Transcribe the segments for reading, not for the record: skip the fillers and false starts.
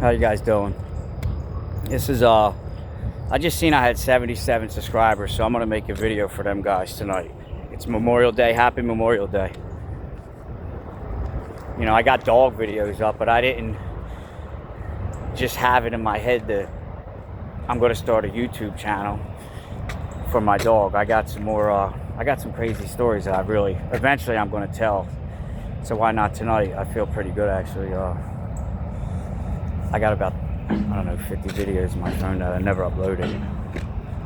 How you guys doing? This is I just seen I had 77 subscribers, so I'm gonna make a video for them guys tonight. It's Memorial Day. Happy Memorial Day. You know, I got dog videos up, but I didn't just have it in my head that I'm gonna start a YouTube channel for my dog. I got some more I got some crazy stories that eventually I'm gonna tell. So why not tonight? I feel pretty good actually. I got about, I don't know, 50 videos on my phone that I never uploaded.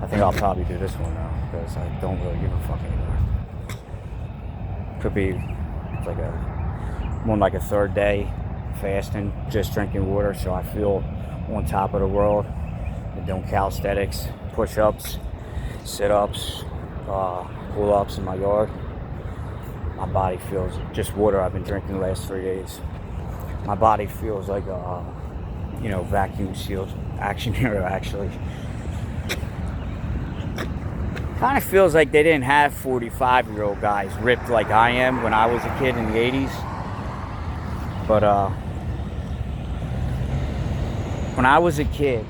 I think I'll probably do this one now because I don't really give a fuck anymore. Could be like more like a third day fasting, just drinking water, so I feel on top of the world. I'm doing calisthenics, push-ups, sit-ups, pull-ups in my yard. My body feels, just water I've been drinking the last 3 days. My body feels like a vacuum sealed action hero actually. Kind of feels like they didn't have 45-year-old guys ripped like I am when I was a kid in the 80s. But when I was a kid,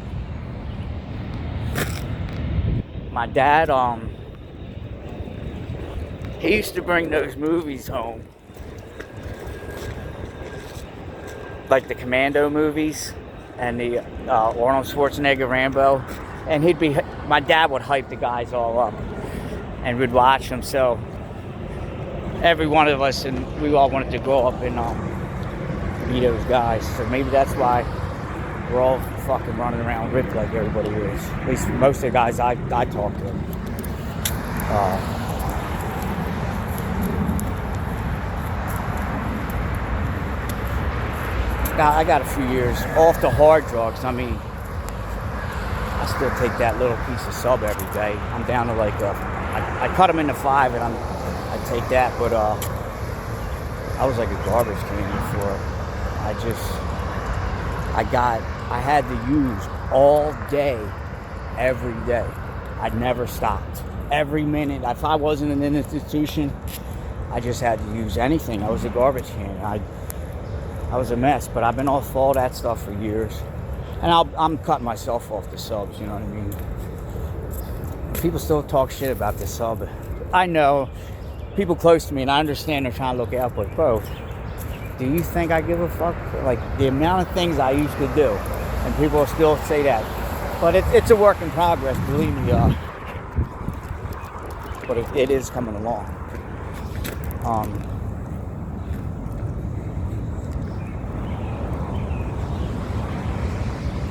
my dad he used to bring those movies home, like the Commando movies and the Arnold Schwarzenegger Rambo, and my dad would hype the guys all up, and we'd watch them. So every one of us, and we all wanted to grow up and be those guys. So maybe that's why we're all fucking running around ripped like everybody is. At least most of the guys I talk to. Now, I got a few years off the hard drugs. I mean, I still take that little piece of sub every day. I'm down to like, I cut them into 5 and I take that, but I was like a garbage can before. I had to use all day, every day. I never stopped. Every minute, if I wasn't in an institution, I just had to use anything. I was a garbage can. I was a mess, but I've been off all that stuff for years. And I'm cutting myself off the subs, you know what I mean? People still talk shit about the sub. I know, people close to me, and I understand they're trying to look out, but bro, do you think I give a fuck? Like, the amount of things I used to do, and people still say that. But it's a work in progress, believe me, but it is coming along.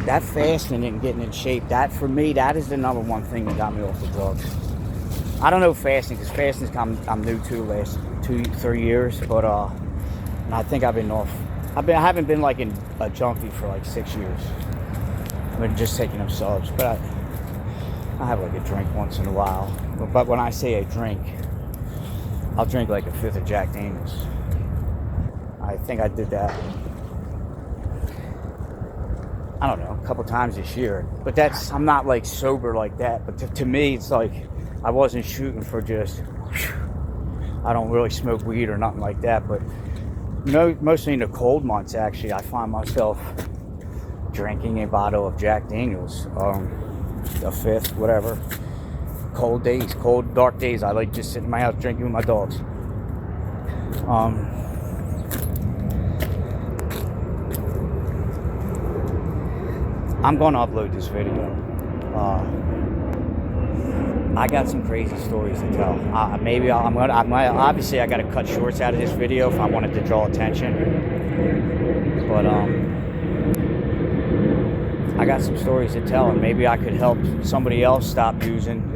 That fasting and getting in shape, that for me, that is the number one thing that got me off the drugs. I don't know fasting, because fasting I'm new to last 2-3 years, but and I think I've been off. I haven't been like a junkie for like 6 years. I've been just taking them subs, but I have like a drink once in a while. But when I say a drink, I'll drink like a 5th of Jack Daniels. I think I did that, I don't know, a couple times this year. But I'm not like sober like that. But to me, it's like I wasn't shooting for just, I don't really smoke weed or nothing like that. But mostly in the cold months, actually, I find myself drinking a bottle of Jack Daniels, a 5th, whatever. Cold days, cold, dark days, I like just sitting in my house drinking with my dogs. I'm going to upload this video. I got some crazy stories to tell. Obviously I got to cut shorts out of this video if I wanted to draw attention. But I got some stories to tell, and maybe I could help somebody else stop using.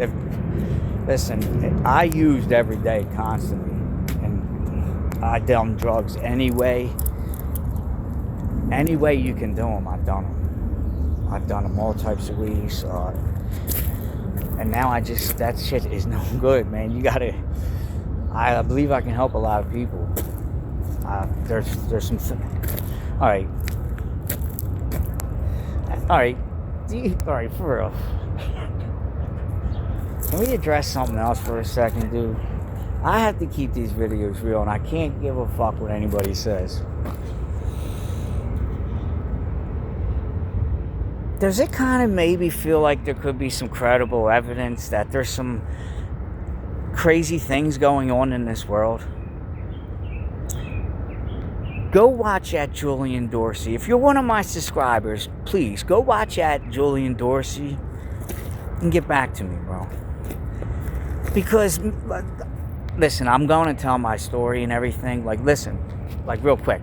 Listen, I used every day constantly, and I done drugs any way you can do them. I've done them. I've done them all types of ways, and now that shit is no good, man. I believe I can help a lot of people. There's some, all right, for real. Can we address something else for a second, dude? I have to keep these videos real, and I can't give a fuck what anybody says. does it kind of maybe feel like there could be some credible evidence that there's some crazy things going on in this world? Go watch at Julian Dorsey. If you're one of my subscribers, please go watch at Julian Dorsey and get back to me, bro. Because, listen, I'm going to tell my story and everything. Like, listen, like real quick.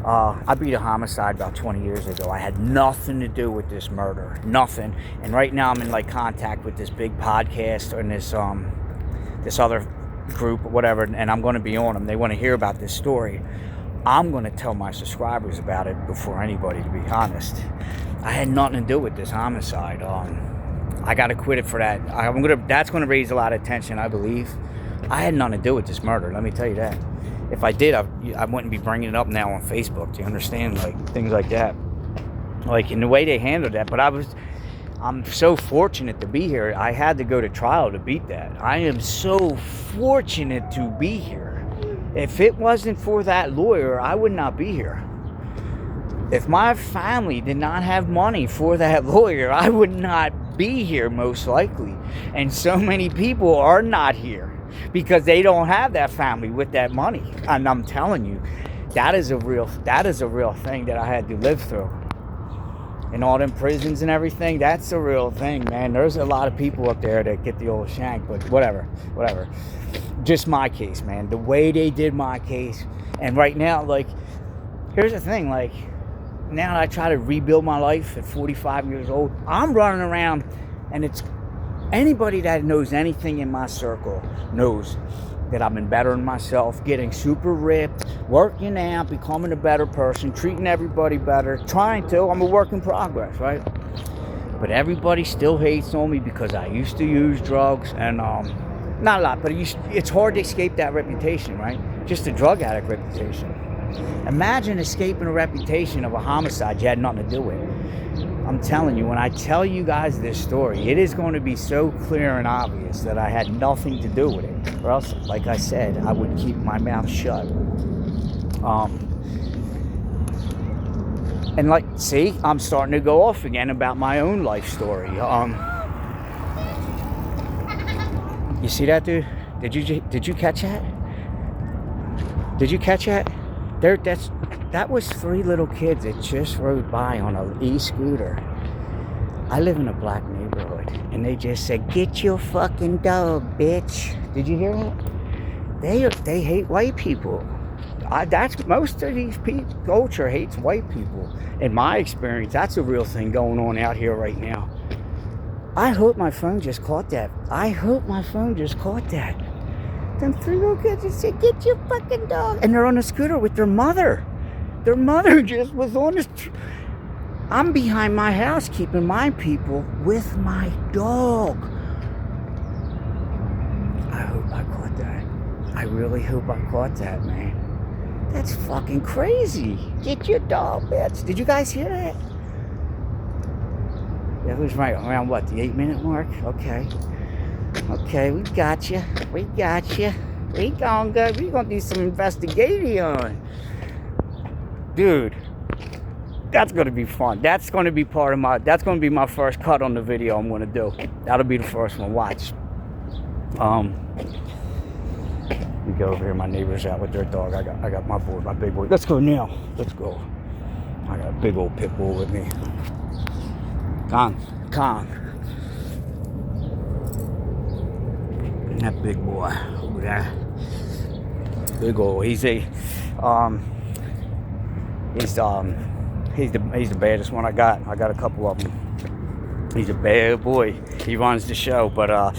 I beat a homicide about 20 years ago. I had nothing to do with this murder. Nothing. And right now I'm in like contact with this big podcast and this other group or whatever, and I'm going to be on them. They want to hear about this story. I'm going to tell my subscribers about it before anybody, to be honest. I had nothing to do with this homicide. I got acquitted for that. That's going to raise a lot of attention, I believe. I had nothing to do with this murder, let me tell you that. If I did, I wouldn't be bringing it up now on Facebook. Do you understand? Like, things like that. Like, in the way they handled that. But I'm so fortunate to be here. I had to go to trial to beat that. I am so fortunate to be here. If it wasn't for that lawyer, I would not be here. If my family did not have money for that lawyer, I would not be here, most likely. And so many people are not here because they don't have that family with that money. And I'm telling you, that is a real thing that I had to live through. And all them prisons and everything, that's a real thing, man. There's a lot of people up there that get the old shank, but whatever. Just my case, man. The way they did my case. And right now, like, here's the thing, like, now that I try to rebuild my life at 45 years old, I'm running around, and it's anybody that knows anything in my circle knows that I've been bettering myself, getting super ripped, working out, becoming a better person, treating everybody better, trying to. I'm a work in progress, right? But everybody still hates on me because I used to use drugs, and not a lot, but it's hard to escape that reputation, right? Just a drug addict reputation. Imagine escaping a reputation of a homicide you had nothing to do with. I'm telling you, when I tell you guys this story, it is going to be so clear and obvious that I had nothing to do with it. Or else, like I said, I would keep my mouth shut. And like, see, I'm starting to go off again about my own life story. You see that, dude? Did you catch that? Did you catch that? That was 3 little kids that just rode by on an e-scooter. I live in a black neighborhood, and they just said, "Get your fucking dog, bitch." Did you hear that? They hate white people. That's most of these culture hates white people. In my experience, that's a real thing going on out here right now. I hope my phone just caught that. Them 3 little kids just said, "Get your fucking dog," and they're on a scooter with their mother. Their mother just was on this. I'm behind my house keeping my people with my dog. I hope I caught that. I really hope I caught that, man. That's fucking crazy. Get your dog, bitch. Did you guys hear that? That was right around what, the 8-minute mark? Okay, we got you. We gonna do some investigation. Dude, that's gonna be fun. That's gonna be that's gonna be my first cut on the video I'm gonna do. That'll be the first one. Watch. We go over here. My neighbor's out with their dog. I got my boy, my big boy. Let's go now. Let's go. I got a big old pit bull with me. Kong. And that big boy over there. Big old. He's the baddest one I got. I got a couple of them. He's a bad boy. He runs the show, but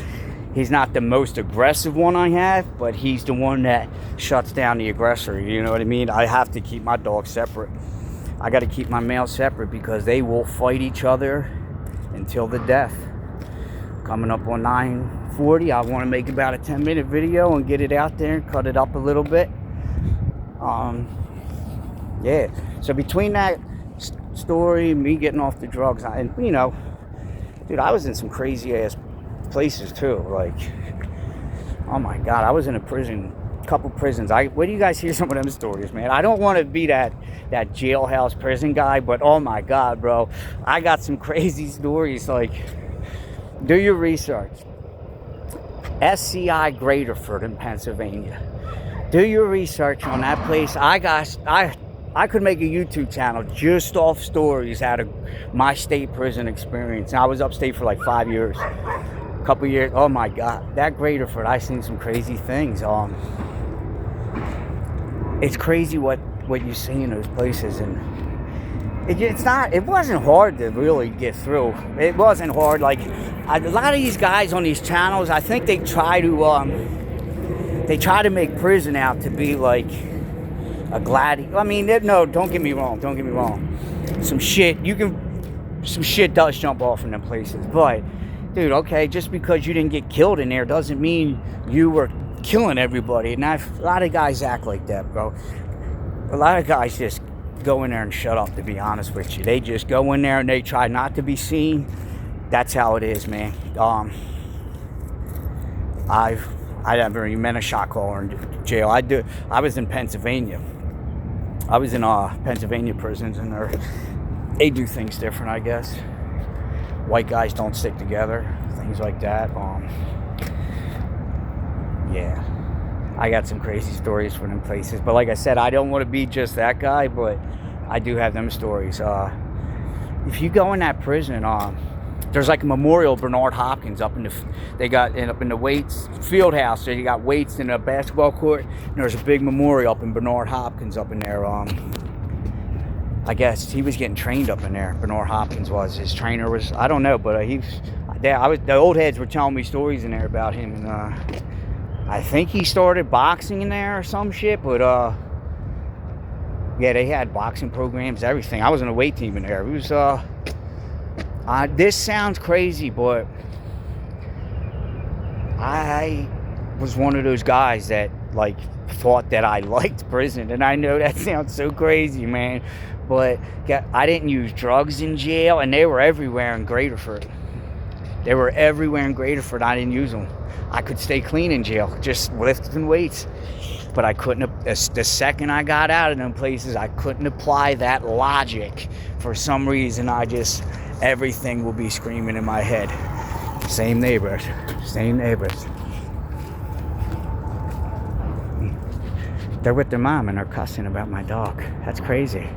he's not the most aggressive one I have, but he's the one that shuts down the aggressor. You know what I mean? I have to keep my dogs separate. I got to keep my males separate because they will fight each other until the death. Coming up on 9:40, I want to make about a 10-minute video and get it out there and cut it up a little bit. Yeah. So between that story, me getting off the drugs, and you know, dude, I was in some crazy ass places too. Like, oh my God, I was in a couple prisons. Where do you guys hear some of them stories, man? I don't want to be that that jailhouse prison guy, but oh my God, bro, I got some crazy stories. Like, do your research. SCI Graterford in Pennsylvania. Do your research on that place. I could make a YouTube channel just off stories out of my state prison experience. I was upstate for like 5 years. A couple years. Oh my God. That Graterford, I seen some crazy things. It's crazy what you see in those places, and it wasn't hard to really get through. It wasn't hard. Like, a lot of these guys on these channels, I think they try to make prison out to be like a gladiator. I mean, no, don't get me wrong. Some shit does jump off in them places. But, dude, okay, just because you didn't get killed in there doesn't mean you were killing everybody. And a lot of guys act like that, bro. A lot of guys just go in there and shut up, to be honest with you. They just go in there and they try not to be seen. That's how it is, man. I never even met a shot caller in jail. I was in Pennsylvania. I was in Pennsylvania prisons, and they do things different, I guess. White guys don't stick together, things like that. Yeah, I got some crazy stories from them places. But like I said, I don't want to be just that guy, but I do have them stories. If you go in that prison, there's like a memorial Bernard Hopkins up in the weights field house. So you got weights in a basketball court, and there's a big memorial up in Bernard Hopkins up in there. I guess he was getting trained up in there. Bernard Hopkins was. His trainer was, I don't know, but the old heads were telling me stories in there about him, and I think he started boxing in there or some shit, but yeah, they had boxing programs, everything. I was on a weight team in there. It was this sounds crazy, but I was one of those guys that like thought that I liked prison, and I know that sounds so crazy, man, but I didn't use drugs in jail, and they were everywhere in Graterford. I didn't use them. I could stay clean in jail, just lifting weights, but I couldn't. The second I got out of them places, I couldn't apply that logic. For some reason, everything will be screaming in my head. Same neighbors. They're with their mom and they're cussing about my dog. That's crazy.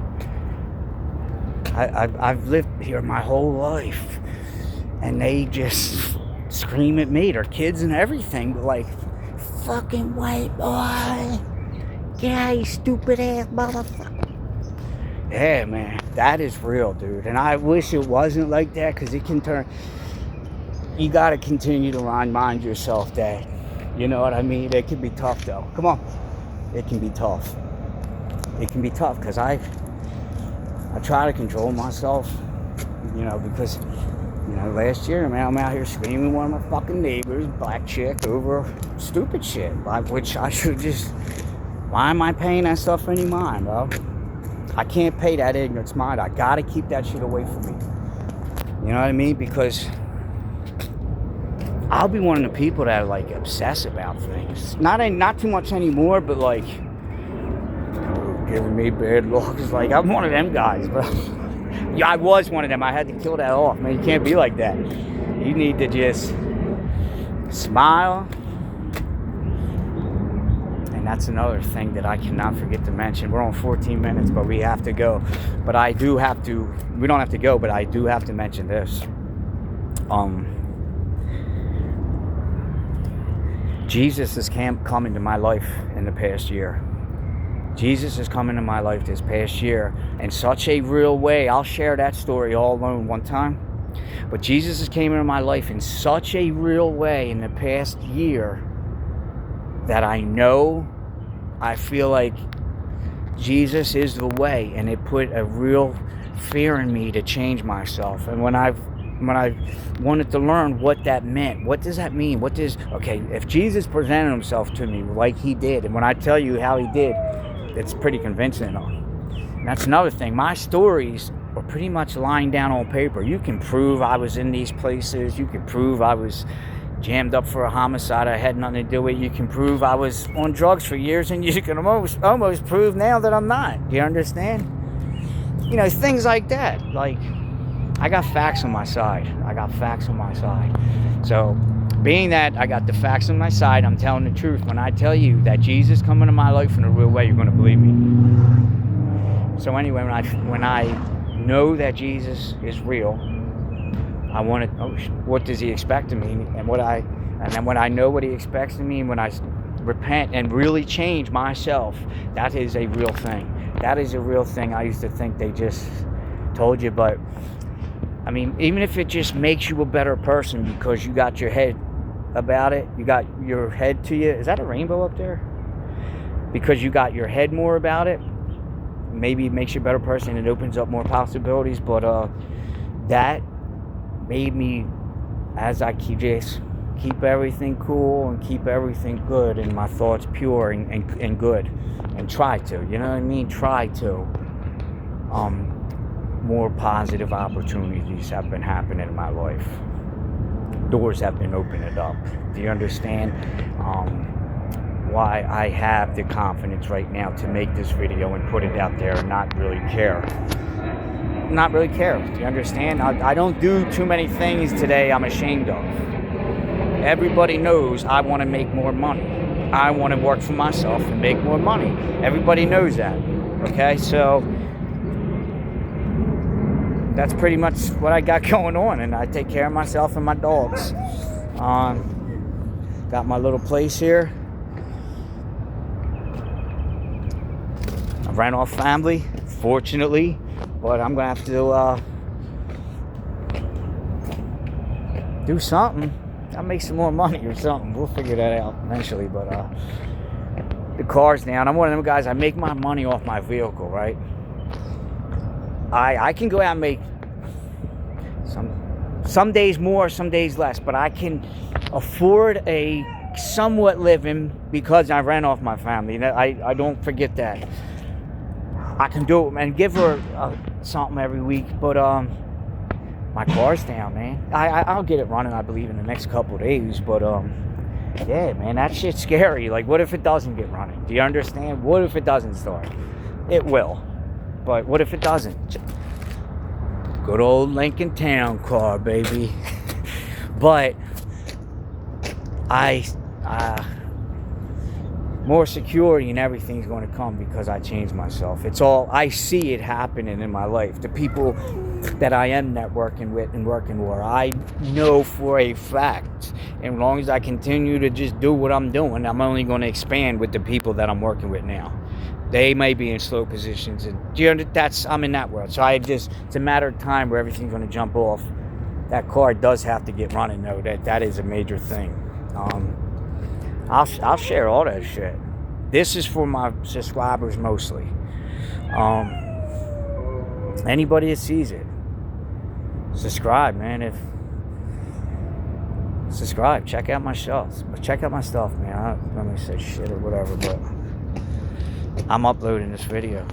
I've lived here my whole life, and they just scream at me. Their kids and everything, like, fucking white boy, get out, you stupid ass motherfucker. Yeah, man, that is real, dude. And I wish it wasn't like that, because it can turn. You got to continue to remind yourself that, you know what I mean? It can be tough, though. Come on. It can be tough. Because I try to control myself, you know, because, you know, last year, man, I'm out here screaming one of my fucking neighbors, black chick, over stupid shit, which I should just. Why am I paying that stuff any mind, bro? I can't pay that ignorance mind. I gotta keep that shit away from me. You know what I mean? Because I'll be one of the people that like obsess about things. Not too much anymore, but like giving me bad looks. Like, I'm one of them guys, bro. Yeah, I was one of them. I had to kill that off, man. You can't be like that. You need to just smile. And that's another thing that I cannot forget to mention. We're on 14 minutes, but we have to go. But I do have to. We don't have to go, but I do have to mention this. Jesus has come into my life in the past year. Jesus has come into my life this past year in such a real way. I'll share that story all alone one time. But Jesus has came into my life in such a real way in the past year that I feel like Jesus is the way, and it put a real fear in me to change myself. And when I wanted to learn what that meant, what does that mean? Okay, if Jesus presented himself to me like he did, and when I tell you how he did, it's pretty convincing. And that's another thing. My stories are pretty much lying down on paper. You can prove I was in these places. You can prove I was jammed up for a homicide I had nothing to do with. You can prove I was on drugs for years, and you can almost prove now that I'm not. Do you understand? You know, things like that. Like, I got facts on my side. So, being that I got the facts on my side, I'm telling the truth. When I tell you that Jesus come into my life in a real way, you're going to believe me. So anyway, when I know that Jesus is real, I want to. Oh, what does He expect of me? And then when I know what He expects of me, when I repent and really change myself, that is a real thing. That is a real thing. I used to think they just told you, but I mean, even if it just makes you a better person because you got your head about it, you got your head to you. Is that a rainbow up there? Because you got your head more about it, maybe it makes you a better person and it opens up more possibilities. But that made me, as I keep everything cool and keep everything good and my thoughts pure and good, and try to, you know what I mean? Try to. More positive opportunities have been happening in my life. Doors have been opening up. Do you understand why I have the confidence right now to make this video and put it out there and not really care? Do you understand? I don't do too many things today I'm ashamed of. Everybody knows I want to make more money. I want to work for myself and make more money. Everybody knows that. Okay, so that's pretty much what I got going on, and I take care of myself and my dogs. Got my little place here. I ran off family, fortunately, but I'm gonna have to do something. I'll make some more money or something. We'll figure that out eventually. But the car's down. I'm one of them guys. I make my money off my vehicle, right? I can go out and make some days more, some days less, but I can afford a somewhat living because I ran off my family. I don't forget that. I can do it and give her something every week, but my car's down, man. I'll get it running, I believe, in the next couple of days, but yeah, man, that shit's scary. Like, what if it doesn't get running? Do you understand? What if it doesn't start? It will. But what if it doesn't? Good old Lincoln Town car, baby. But more security and everything's going to come because I changed myself. It's all, I see it happening in my life. The people that I am networking with and working with, I know for a fact, and as long as I continue to just do what I'm doing, I'm only going to expand with the people that I'm working with now. They may be in slow positions, and I'm in that world. So it's a matter of time where everything's going to jump off. That car does have to get running, though. That is a major thing. I'll share all that shit. This is for my subscribers mostly. Anybody that sees it, subscribe, man. Subscribe, check out my stuff. Check out my stuff, man. I don't let me say shit or whatever, but I'm uploading this video.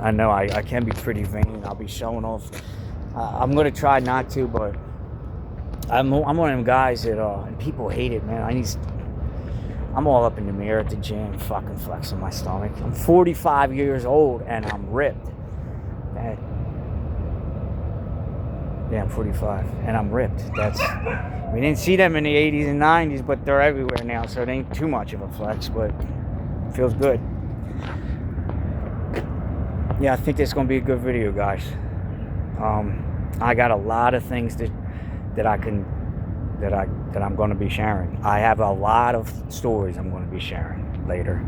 I know I can be pretty vain. I'll be showing off. I'm gonna try not to, but I'm one of them guys that and people hate it, man. I'm all up in the mirror at the gym, fucking flexing my stomach. I'm 45 years old and I'm ripped. Yeah, I'm 45 and I'm ripped. We didn't see them in the 80s and 90s, but they're everywhere now, so it ain't too much of a flex, but it feels good. Yeah, I think this is gonna be a good video, guys. I got a lot of things that I'm going to be sharing. I have a lot of stories I'm going to be sharing later.